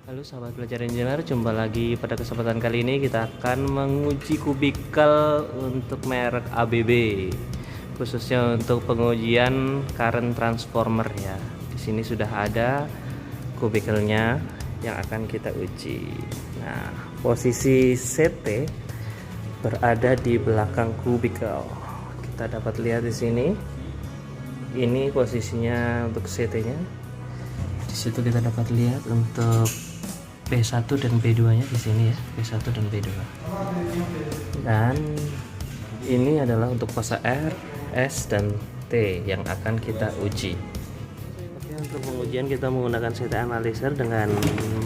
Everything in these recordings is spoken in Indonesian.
Halo sahabat belajar engineer, jumpa lagi. Pada kesempatan kali ini kita akan menguji kubikel untuk merek ABB, khususnya untuk pengujian current transformer ya. Di sini sudah ada kubikelnya yang akan kita uji. Nah, posisi CT berada di belakang kubikel. Kita dapat lihat di sini. Ini posisinya untuk CT-nya. Di situ kita dapat lihat untuk P1 dan P2 nya di sini ya, P1 dan P2. Dan ini adalah untuk fase R, S dan T yang akan kita uji. Oke, untuk pengujian kita menggunakan CT analyzer dengan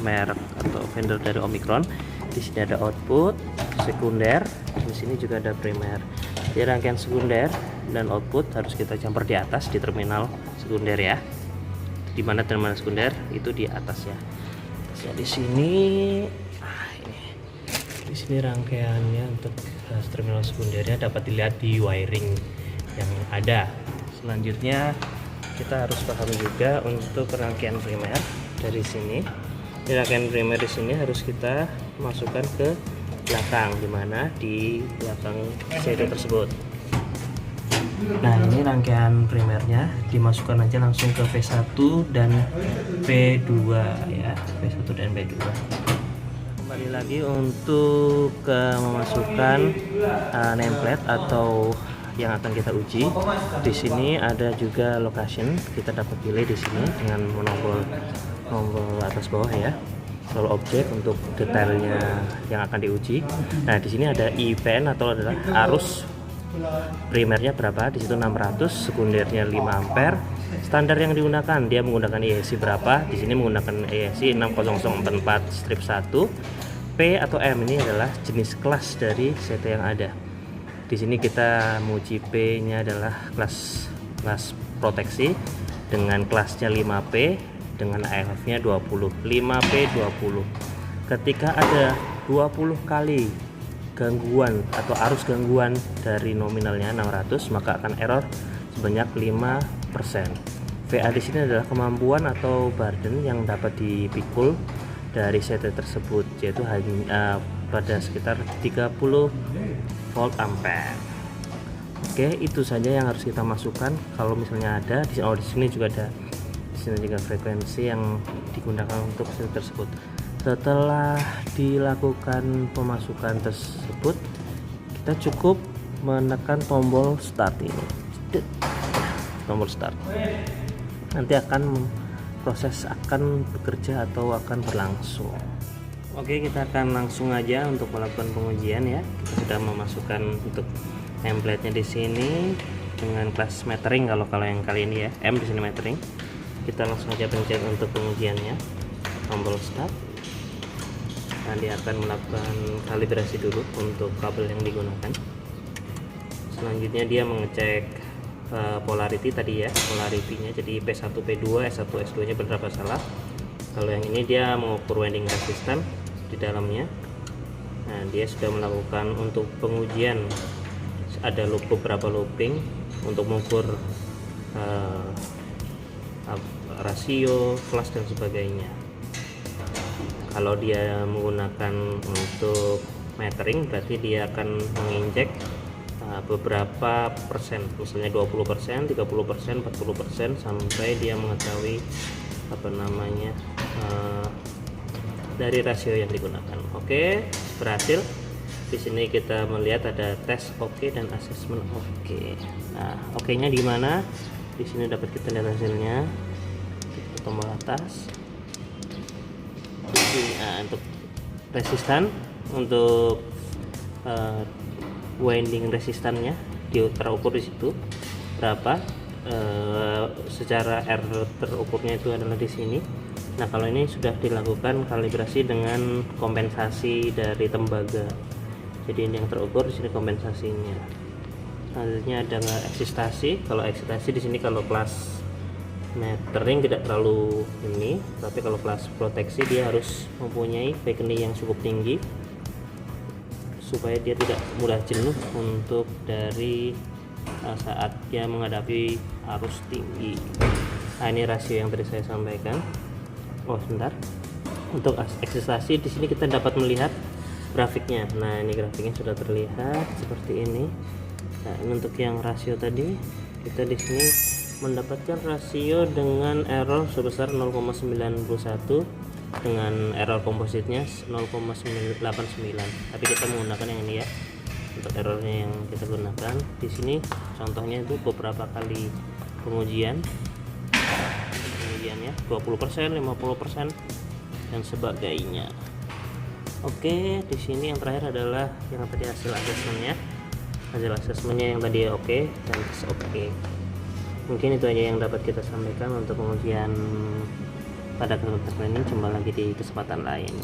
merek atau vendor dari Omicron. Di sini ada output, sekunder, di sini juga ada primer. Di rangkaian sekunder dan output harus kita campur di atas di terminal sekunder ya. Di mana terminal sekunder itu di atas ya. Ya, di sini di sini rangkaiannya untuk terminal sekundernya dapat dilihat di wiring yang ada. Selanjutnya kita harus paham juga untuk rangkaian primer dari sini. Di rangkaian primer di sini harus kita masukkan ke belakang, dimana di belakang CT tersebut. Nah, ini rangkaian primernya dimasukkan aja langsung ke P1 dan P2 ya, P1 dan P2. Kembali lagi untuk memasukkan nameplate atau yang akan kita uji. Di sini ada juga location, kita dapat pilih di sini dengan menombol atas bawah ya. Lalu objek untuk detailnya yang akan diuji. Nah, di sini ada IPN atau adalah arus primernya berapa, di situ 600, sekundernya 5 ampere. Standar yang digunakan, dia menggunakan IEC berapa, di sini menggunakan IEC 60044-1. P atau M ini adalah jenis kelas dari CT yang ada. Di sini kita menguji P nya adalah kelas proteksi dengan kelasnya 5P dengan AFF nya 20, 5P 20. Ketika ada 20 kali gangguan atau arus gangguan dari nominalnya 600, maka akan error sebanyak 5%. VA di sini adalah kemampuan atau burden yang dapat dipikul dari CT tersebut, yaitu hanya pada sekitar 30 volt ampere. Oke, itu saja yang harus kita masukkan. Kalau misalnya ada di sini juga ada, di sini juga frekuensi yang digunakan untuk CT tersebut. Setelah dilakukan pemasukan tersebut, kita cukup menekan tombol start ini. Tombol start. Nanti proses akan bekerja atau akan berlangsung. Oke, kita akan langsung aja untuk melakukan pengujian ya. Kita sudah memasukkan untuk template-nya di sini dengan kelas metering, kalau yang kali ini ya, M di sini metering. Kita langsung aja pencet untuk pengujiannya. Tombol start. Nanti akan melakukan kalibrasi dulu untuk kabel yang digunakan. Selanjutnya dia mengecek polarity tadi ya, polarity-nya, jadi P1, P2, S1, S2 nya berapa salah. Kalau yang ini dia mengukur winding resistance di dalamnya. Nah, dia sudah melakukan untuk pengujian, ada beberapa looping untuk mengukur rasio, kelas dan sebagainya. Kalau dia menggunakan untuk metering, berarti dia akan menginjek beberapa persen, misalnya 20%, 30%, 40%, sampai dia mengetahui dari rasio yang digunakan. Oke, berhasil. Di sini kita melihat ada tes oke dan assessment oke. Nah, oke-nya di mana? Di sini dapat kita lihat hasilnya. Kita tombol atas. Nah, untuk resistan, untuk winding resistannya terukur di situ berapa, secara R terukurnya itu adalah di sini. Nah, kalau ini sudah dilakukan kalibrasi dengan kompensasi dari tembaga, jadi ini yang terukur, di sini kompensasinya. Selanjutnya ada eksitasi. Kalau eksitasi di sini, kalau kelas metering tidak terlalu ini, tapi kalau kelas proteksi dia harus mempunyai VKNI yang cukup tinggi supaya dia tidak mudah jenuh untuk dari saat dia menghadapi arus tinggi. Nah, ini rasio yang tadi saya sampaikan. Oh, sebentar, Untuk eksersis di sini kita dapat melihat grafiknya. Nah, ini grafiknya sudah terlihat seperti ini. Nah, ini untuk yang rasio tadi, kita di sini mendapatkan rasio dengan error sebesar 0,91 dengan error kompositnya 0,89. Tapi kita menggunakan yang ini ya. Untuk errornya yang kita gunakan di sini contohnya itu beberapa kali pengujian ya, 20%, 50% dan sebagainya. Oke, di sini yang terakhir adalah yang tadi hasil asesmennya yang tadi oke dan oke. Mungkin itu aja yang dapat kita sampaikan untuk pengujian pada kesempatan ini. Jumpa lagi di kesempatan lain.